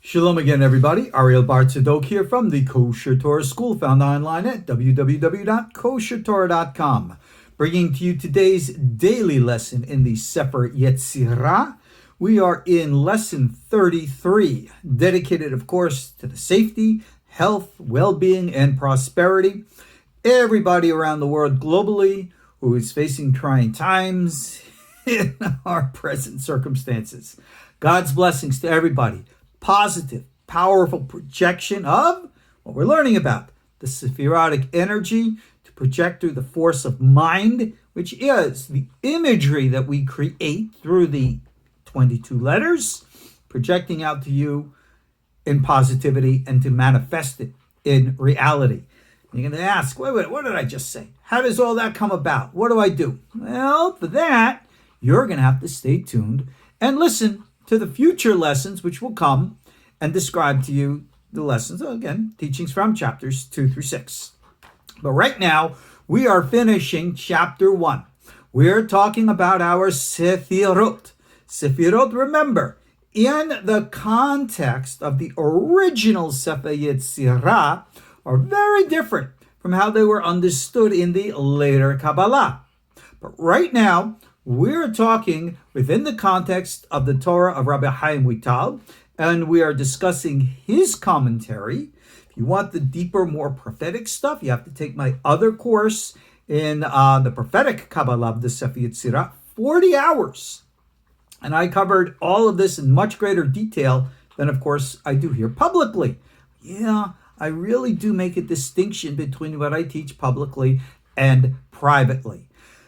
Shalom again, everybody. Ariel Bar Tzadok here from the KosherTorah School, found online at www.KosherTorah.com. Bringing to you today's daily lesson in the Sefer Yetzirah. We are in lesson 33, dedicated, of course, to the safety, health, well-being, and prosperity. Everybody around the world globally who is facing trying times in our present circumstances. God's blessings to everybody. Positive, powerful projection of what we're learning about, the Sephirotic energy to project through the force of mind, which is the imagery that we create through the 22 letters, projecting out to you in positivity and to manifest it in reality. You're going to ask, wait, what did I just say? How does all that come about? What do I do? Well, for that, you're going to have to stay tuned and listen to the future lessons, which will come and describe to you the lessons, again, teachings from chapters 2 through 6. But right now, we are finishing chapter 1. We're talking about our Sefirot. Sefirot, remember, in the context of the original Sefer Yetzirah, are very different from how they were understood in the later Kabbalah. But right now, we're talking within the context of the Torah of Rabbi Chaim Vital, and we are discussing his commentary. If you want the deeper, more prophetic stuff, you have to take my other course in the prophetic Kabbalah of the Sefer Yetzirah, 40 hours. And I covered all of this in much greater detail than, of course, I do here publicly. Yeah, I really do make a distinction between what I teach publicly and privately.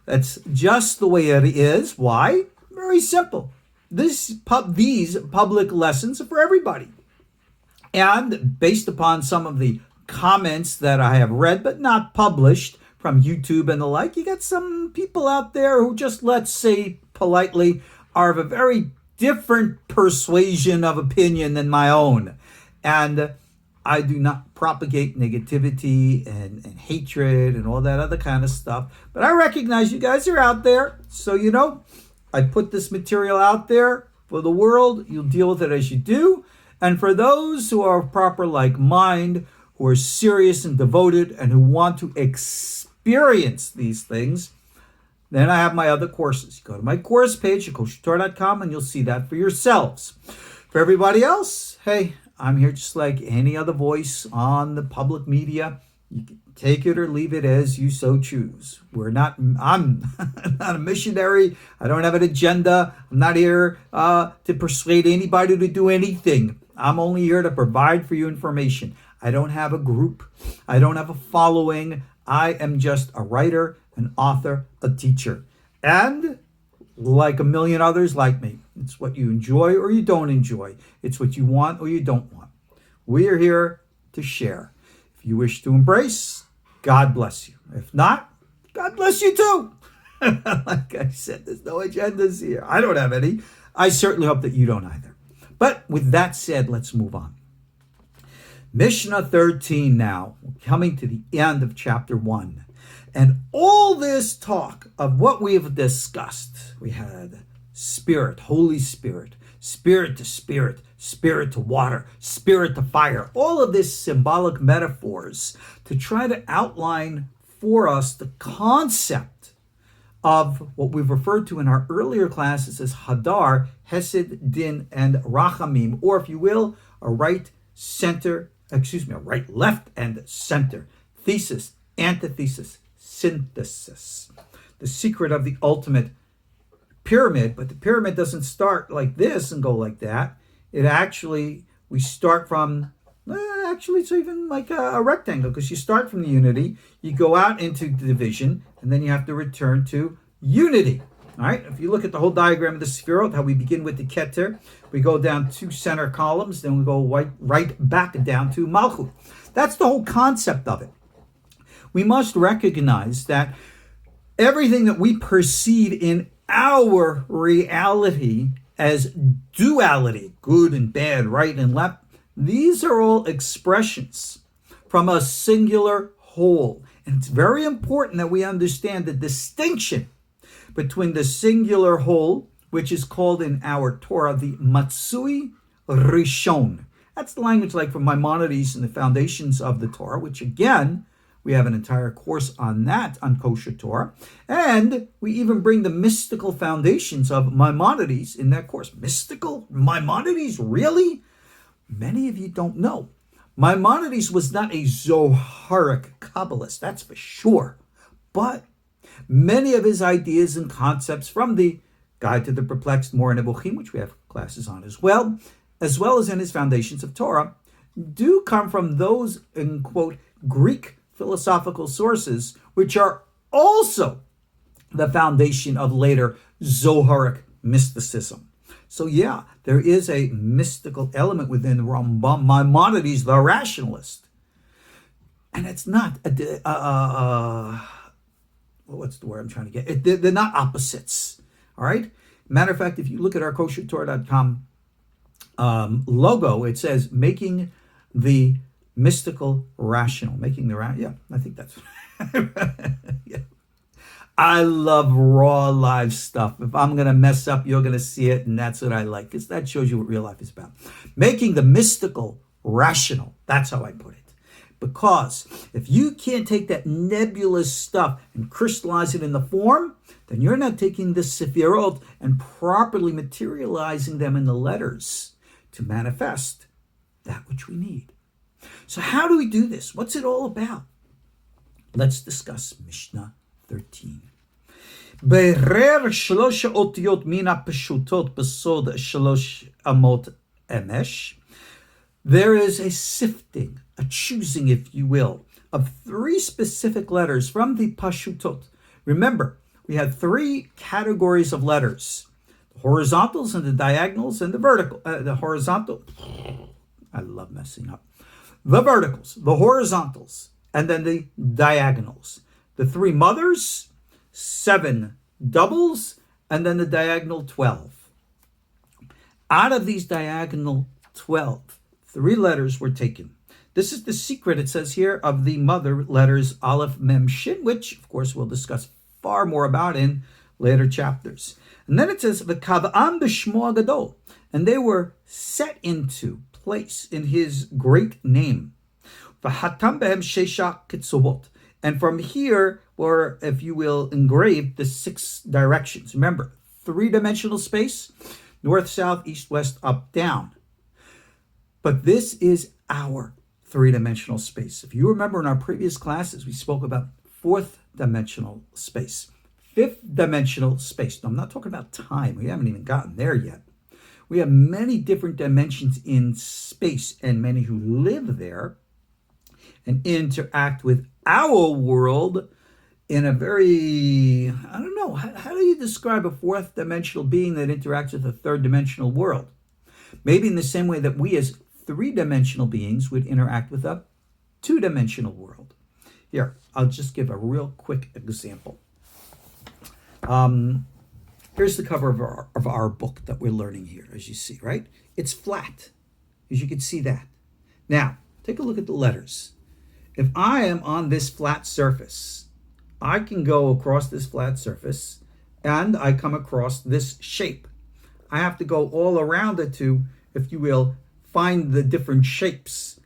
That's just the way it is. Why? Very simple. These public lessons are for everybody. And based upon some of the comments that I have read but not published from YouTube and the like, you got some people out there who just, let's say politely, are of a very different persuasion of opinion than my own. And I do not propagate negativity and hatred and all that other kind of stuff. But I recognize you guys are out there. So, I put this material out there for the world. You'll deal with it as you do. And for those who are of proper like mind, who are serious and devoted and who want to experience these things, then I have my other courses. Go to my course page at KosherTorah.com and you'll see that for yourselves. For everybody else, hey, I'm here just like any other voice on the public media. You can take it or leave it as you so choose. I'm not a missionary. I don't have an agenda. I'm not here to persuade anybody to do anything. I'm only here to provide for you information. I don't have a group. I don't have a following. I am just a writer, an author, a teacher. And like a million others like me, it's what you enjoy or you don't enjoy. It's what you want or you don't want. We are here to share. If you wish to embrace, God bless you. If not, God bless you too. Like I said, there's no agendas here. I don't have any. I certainly hope that you don't either. But with that said, let's move on. Mishna 13 now, coming to the end of chapter 1. And all this talk of what we've discussed, we had spirit, Holy Spirit, spirit to spirit, spirit to water, spirit to fire, all of this symbolic metaphors to try to outline for us the concept of what we've referred to in our earlier classes as HaDaR, Hesed, Din, and Rachamim, or if you will, a right, left, and center, thesis, antithesis, synthesis, the secret of the ultimate pyramid. But the pyramid doesn't start like this and go like that. We start from, it's even like a rectangle, because you start from the unity, you go out into the division, and then you have to return to unity. All right, if you look at the whole diagram of the Sefirot, how we begin with the Keter, we go down 2 center columns, then we go right back down to Malchut. That's the whole concept of it. We must recognize that everything that we perceive in our reality as duality, good and bad, right and left, these are all expressions from a singular whole. And it's very important that we understand the distinction between the singular whole, which is called in our Torah the Matsui Rishon, That's the language like from Maimonides and the Foundations of the Torah, which again, we have an entire course on that on Kosher Torah. And we even bring the mystical foundations of Maimonides in that course. Mystical? Maimonides? Really? Many of you don't know. Maimonides was not a Zoharic Kabbalist, that's for sure. But many of his ideas and concepts from the Guide to the Perplexed, More Nebuchim, which we have classes on as well as in his Foundations of Torah, do come from those, in quote, Greek philosophical sources, which are also the foundation of later Zoharic mysticism. So yeah, there is a mystical element within Rambam, Maimonides, the rationalist. And it's not, what's the word I'm trying to get? They're not opposites, all right? Matter of fact, if you look at our KosherTorah.com logo, it says making the mystical rational, yeah, I think that's yeah. I love raw live stuff. If I'm gonna mess up, you're gonna see it, and that's what I like, because that shows you what real life is about. Making the mystical rational, that's how I put it. Because if you can't take that nebulous stuff and crystallize it in the form, then you're not taking the Sefirot and properly materializing them in the letters to manifest that which we need. So how do we do this? What's it all about? Let's discuss Mishnah 13. Berer shlosh otiyot mina peshutot besod shlosh amot emesh. There is a sifting, a choosing, if you will, of 3 specific letters from the pashutot. Remember, we had 3 categories of letters: the horizontals and the diagonals and the vertical. The horizontal, I love messing up. The verticals, the horizontals, and then the diagonals. The 3 mothers, 7 doubles, and then the diagonal 12. Out of these diagonal 12, 3 letters were taken. This is the secret, it says here, of the mother letters Aleph, Mem, Shin, which, of course, we'll discuss far more about in later chapters. And then it says, V'kav'am b'shmo gadol, and they were set into place in his great name. V'hatam behem shesha ketzovot, and from here were, if you will, engraved the 6 directions. Remember, 3-dimensional space: north, south, east, west, up, down. But this is our 3-dimensional space. If you remember in our previous classes, we spoke about 4th-dimensional space, 5th-dimensional space. Now, I'm not talking about time. We haven't even gotten there yet. We have many different dimensions in space, and many who live there and interact with our world in a very, I don't know, how do you describe a 4th-dimensional being that interacts with a 3rd-dimensional world? Maybe in the same way that we as 3-dimensional beings would interact with a 2-dimensional world. Here, I'll just give a real quick example. Here's the cover of our book that we're learning here, as you see, right? It's flat, as you can see that. Now, take a look at the letters. If I am on this flat surface, I can go across this flat surface, and I come across this shape. I have to go all around it to, if you will, find the different shapes.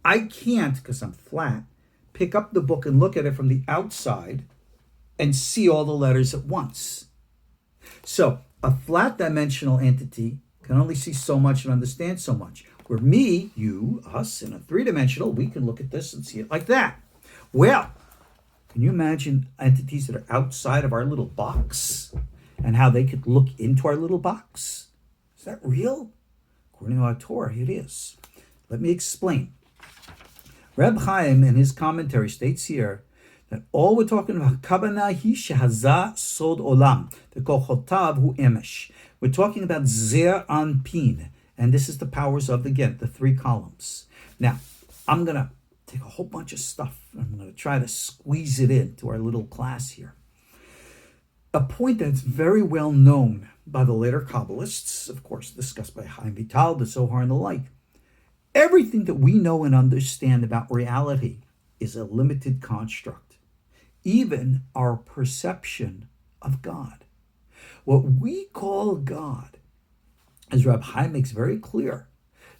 I can't, because I'm flat, pick up the book and look at it from the outside and see all the letters at once. So a flat dimensional entity can only see so much and understand so much. Where me, you, us, in a 3-dimensional, we can look at this and see it like that. Well, can you imagine entities that are outside of our little box and how they could look into our little box? Is that real? According to our Torah, it is. Let me explain. Reb Chaim, in his commentary, states here that all we're talking about, Kabbalah hi shehaza sod olam, the kochotav hu emesh. We're talking about Zeir Anpin, and this is the powers of the 3 columns. Now, I'm going to take a whole bunch of stuff, and I'm going to try to squeeze it into our little class here. A point that's very well known by the later Kabbalists, of course, discussed by Chaim Vital, the Zohar, and the like. Everything that we know and understand about reality is a limited construct. Even our perception of God. What we call God, as Reb Chaim makes very clear,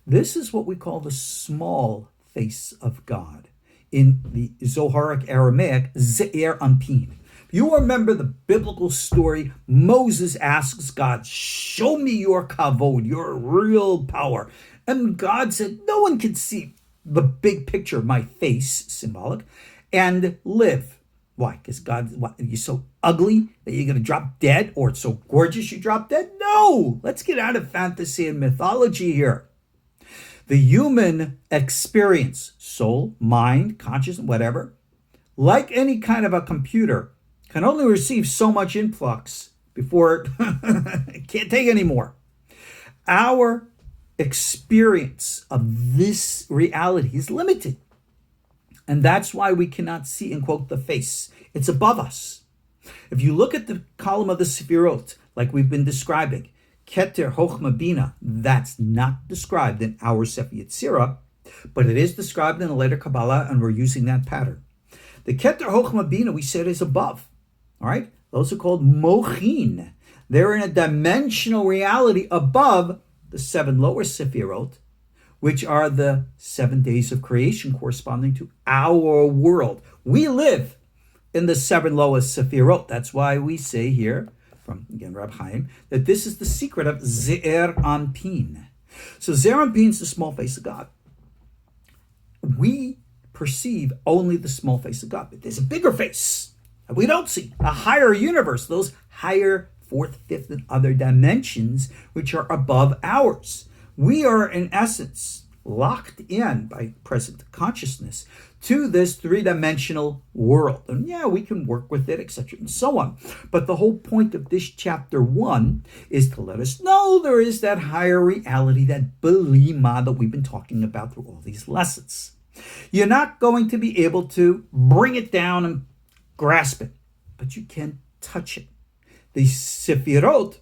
This is what we call the small face of God. In the Zoharic Aramaic, Zeir Anpin. You remember the biblical story. Moses asks God, show me your kavod, your real power. And God said, no one can see the big picture of my face, symbolic, and live. Why? Because God, what, are you so ugly that you're going to drop dead? Or it's so gorgeous you drop dead? No! Let's get out of fantasy and mythology here. The human experience, soul, mind, consciousness, whatever, like any kind of a computer, can only receive so much influx before it can't take any more. Our experience of this reality is limited. And that's why we cannot see, and quote, the face. It's above us. If you look at the column of the Sefirot, like we've been describing, Keter, Chochmah, Bina, that's not described in our Sefer Yetzirah, but it is described in the later Kabbalah, and we're using that pattern. The Keter, Chochmah, Bina, we said, is above. All right? Those are called mochin. They're in a dimensional reality above the 7 lower Sefirot, which are the 7 days of creation corresponding to our world. We live in the 7 lowest Sefirot. That's why we say here, from, again, Rab Chaim, that this is the secret of Zeir Anpin. So Zeir Anpin is the small face of God. We perceive only the small face of God, but there's a bigger face that we don't see, a higher universe, those higher 4th, 5th, and other dimensions which are above ours. We are, in essence, locked in by present consciousness to this 3-dimensional world. And yeah, we can work with it, etc., and so on. But the whole point of this chapter 1 is to let us know there is that higher reality, that belima that we've been talking about through all these lessons. You're not going to be able to bring it down and grasp it, but you can touch it. The Sefirot,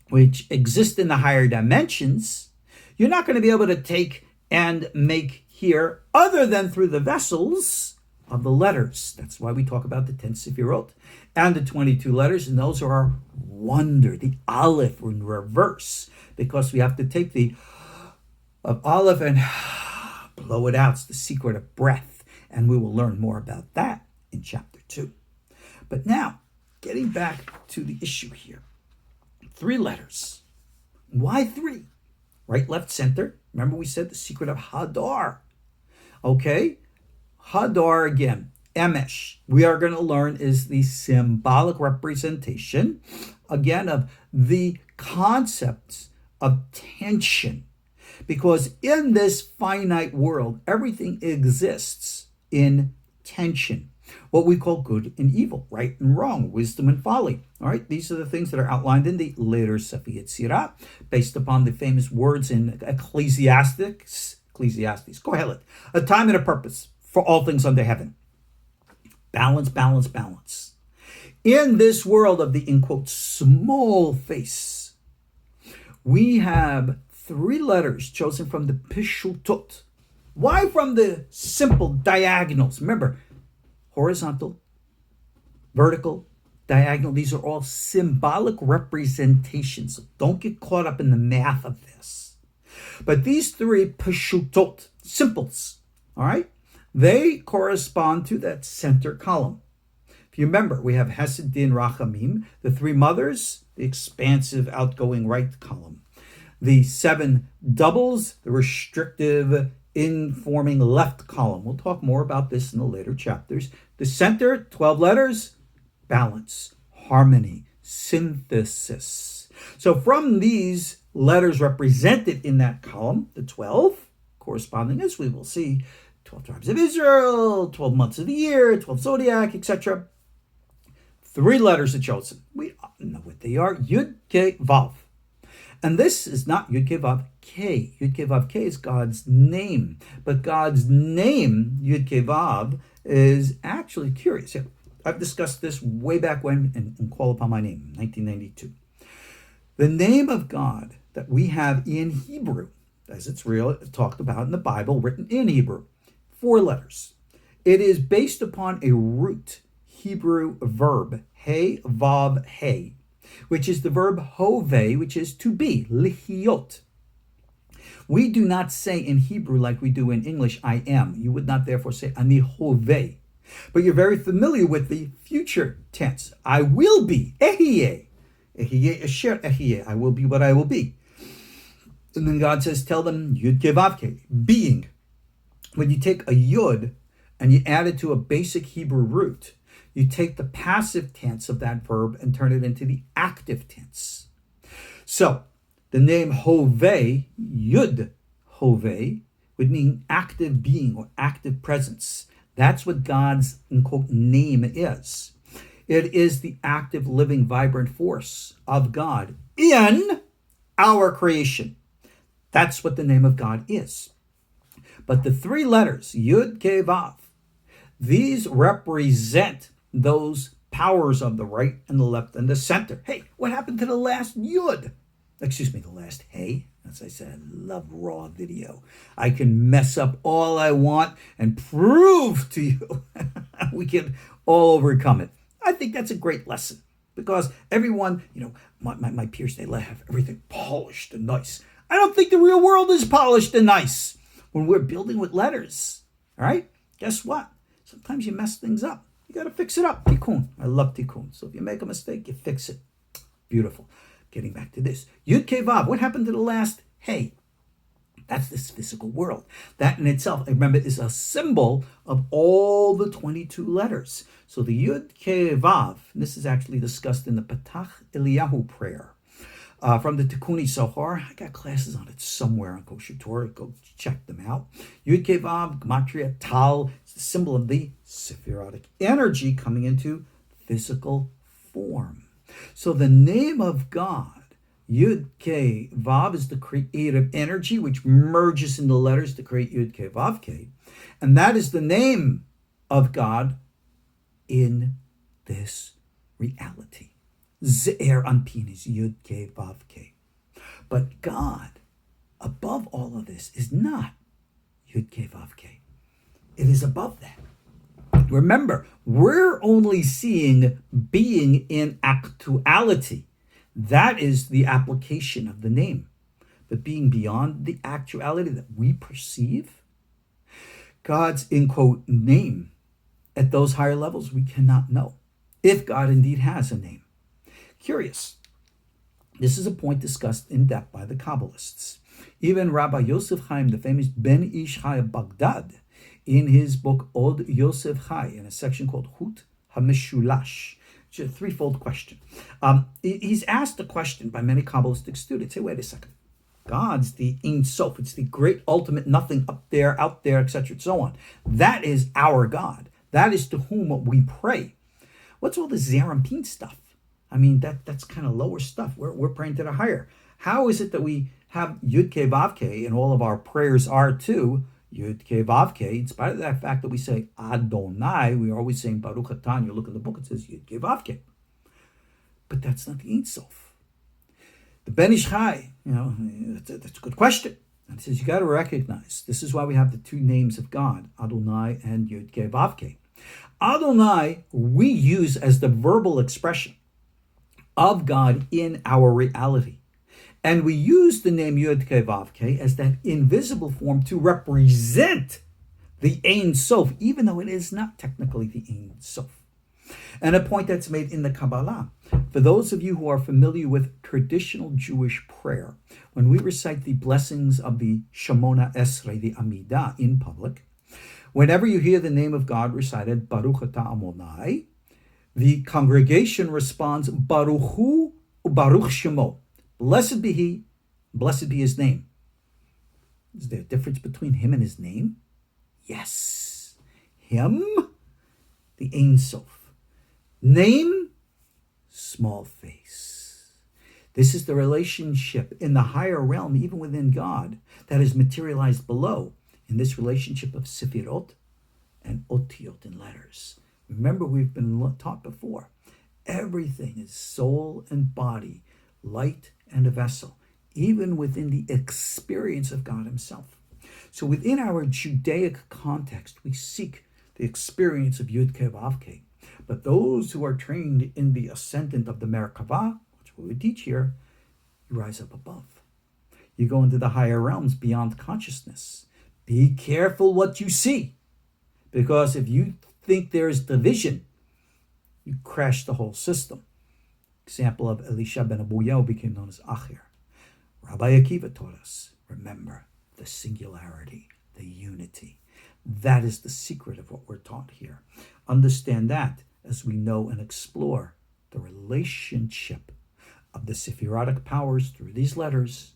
which exist in the higher dimensions, you're not going to be able to take and make here other than through the vessels of the letters. That's why we talk about the 10 Sefirot and the 22 letters, and those are our wonder, the Aleph in reverse, because we have to take the of Aleph and blow it out. It's the secret of breath, and we will learn more about that in chapter 2. But now, getting back to the issue here. 3 letters. Why 3? Right, left, center. Remember we said the secret of HaDaR. Okay? HaDaR again. Emesh. We are going to learn is the symbolic representation, again, of the concepts of tension. Because in this finite world, everything exists in tension. What we call good and evil, right and wrong, wisdom and folly. All right, these are the things that are outlined in the later Sefer Yetzirah, based upon the famous words in Ecclesiastes. Go ahead. A time and a purpose for all things under heaven. Balance, balance, balance. In this world of the, in quote, small face, we have 3 letters chosen from the Pishutot. Why from the simple diagonals? Remember, horizontal, vertical, diagonal, these are all symbolic representations. So don't get caught up in the math of this. But these 3 Pishutot, simples, all right, they correspond to that center column. If you remember, we have Hesed, Din, Rachamim, the 3 mothers, the expansive, outgoing right column. The 7 doubles, the restrictive, informing left column. We'll talk more about this in the later chapters. The center, 12 letters, balance, harmony, synthesis. So from these letters represented in that column, the 12, corresponding, as we will see, 12 tribes of Israel, 12 months of the year, 12 zodiac, etc. 3 letters are chosen. We know what they are. Yud, Ke, Vav. And this is not Yud Ke Vav K. Yud Ke Vav K is God's name. But God's name, Yud Ke Vav, is actually curious. I've discussed this way back when in Call Upon My Name, 1992. The name of God that we have in Hebrew, as it's real, talked about in the Bible, written in Hebrew, 4 letters. It is based upon a root Hebrew verb, He, Vav, He, which is the verb hove, which is to be, lihiot. We do not say in Hebrew like we do in English, I am. You would not therefore say ani hoveh. But you're very familiar with the future tense. I will be. Ehyeh. Ehyeh asher ehyeh. I will be what I will be. And then God says, tell them, Yud Kei Vav Kei, being. When you take a Yud and you add it to a basic Hebrew root, you take the passive tense of that verb and turn it into the active tense. So, the name Hoveh, Yud Hoveh, would mean active being or active presence. That's what God's, in quote, name is. It is the active, living, vibrant force of God in our creation. That's what the name of God is. But the three letters, Yud, Kei, Vav, these represent those powers of the right and the left and the center. Hey, what happened to the last Yud? Excuse me, the last Hey. As I said, I love raw video. I can mess up all I want and prove to you we can all overcome it. I think that's a great lesson because everyone, my peers, they have everything polished and nice. I don't think the real world is polished and nice when we're building with letters. All right? Guess what? Sometimes you mess things up. You got to fix it up. Tikkun. I love tikkun. So if you make a mistake, you fix it. Beautiful. Getting back to this. Yud Kei Vav. What happened to the last Hey? That's this physical world. That in itself, remember, is a symbol of all the 22 letters. So the Yud Kei Vav, and this is actually discussed in the Patach Eliyahu prayer. From the Tikkuni Sohar. I got classes on it somewhere on Kosher Torah. Go check them out. Yud Kei Vav, Gematria, Tal. It's the symbol of the Sephirotic energy coming into physical form. So the name of God, Yud Kei Vav, is the creative energy which merges in the letters to create Yud Kei Vav Kei. And that is the name of God in this reality. Zeir Anpin is Yud Kei Vav Kei. But God, above all of this, is not Yud Kei Vav Kei. It is above that. Remember, we're only seeing being in actuality. That is the application of the name. But being beyond the actuality that we perceive, God's, in quote, name at those higher levels, we cannot know if God indeed has a name. Curious. This is a point discussed in depth by the Kabbalists. Even Rabbi Yosef Chaim, the famous Ben Ish Chai of Baghdad, in his book Od Yosef Chai, in a section called Hut HaMeshulash, which is a threefold question. He's asked a question by many Kabbalistic students. Hey, wait a second. God's the Ein Sof. It's the great ultimate nothing up there, out there, etc., and so on. That is our God. That is to whom we pray. What's all the Zeir Anpin stuff? I mean, that's kind of lower stuff. We're praying to the higher. How is it that we have Yud Kei Vav Kei and all of our prayers are to Yud Kei Vav Kei, in spite of that fact that we say Adonai, we are always saying Baruch Atah. You look at the book, it says Yud Kei Vav Kei. But that's not the Ein Sof. The Ben Ish Chai, that's a good question. And it says you got to recognize, this is why we have the two names of God, Adonai and Yud Kei Vav Kei. Adonai, we use as the verbal expression of God in our reality. And we use the name Yud Kei Vav Kei as that invisible form to represent the Ein Sof, even though it is not technically the Ein Sof. And a point that's made in the Kabbalah. For those of you who are familiar with traditional Jewish prayer, when we recite the blessings of the Shemona Esrei, the Amidah, in public, whenever you hear the name of God recited, Baruch Atah Amonai, the congregation responds, Baruch Hu Baruch Shemo. Blessed be he, blessed be his name. Is there a difference between him and his name? Yes. Him, the Ein Sof. Name, small face. This is the relationship in the higher realm, even within God, that is materialized below in this relationship of Sefirot and Otiot in letters. Remember, we've been taught before, everything is soul and body, light and a vessel, even within the experience of God himself. So within our Judaic context, we seek the experience of Yud Kei Vav Kei. But those who are trained in the ascendant of the Merkavah, which we would teach here, you rise up above. You go into the higher realms beyond consciousness. Be careful what you see, because if you think there is division, you crash the whole system. Example of Elisha ben Abuya became known as Achir. Rabbi Akiva taught us, remember the singularity, the unity. That is the secret of what we're taught here. Understand that as we know and explore the relationship of the Sephirotic powers through these letters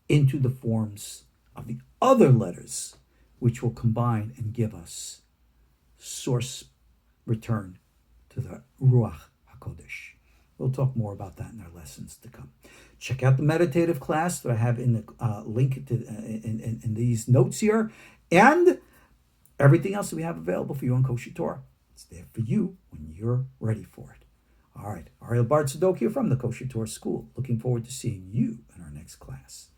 into the forms of the other letters, which will combine and give us source return to the Ruach HaKodesh. We'll talk more about that in our lessons to come. Check out the meditative class that I have in the link to, in these notes here, and everything else that we have available for you on Kosher Torah. It's there for you when you're ready for it. All right, Ariel Tzadok here from the KosherTorah School. Looking forward to seeing you in our next class.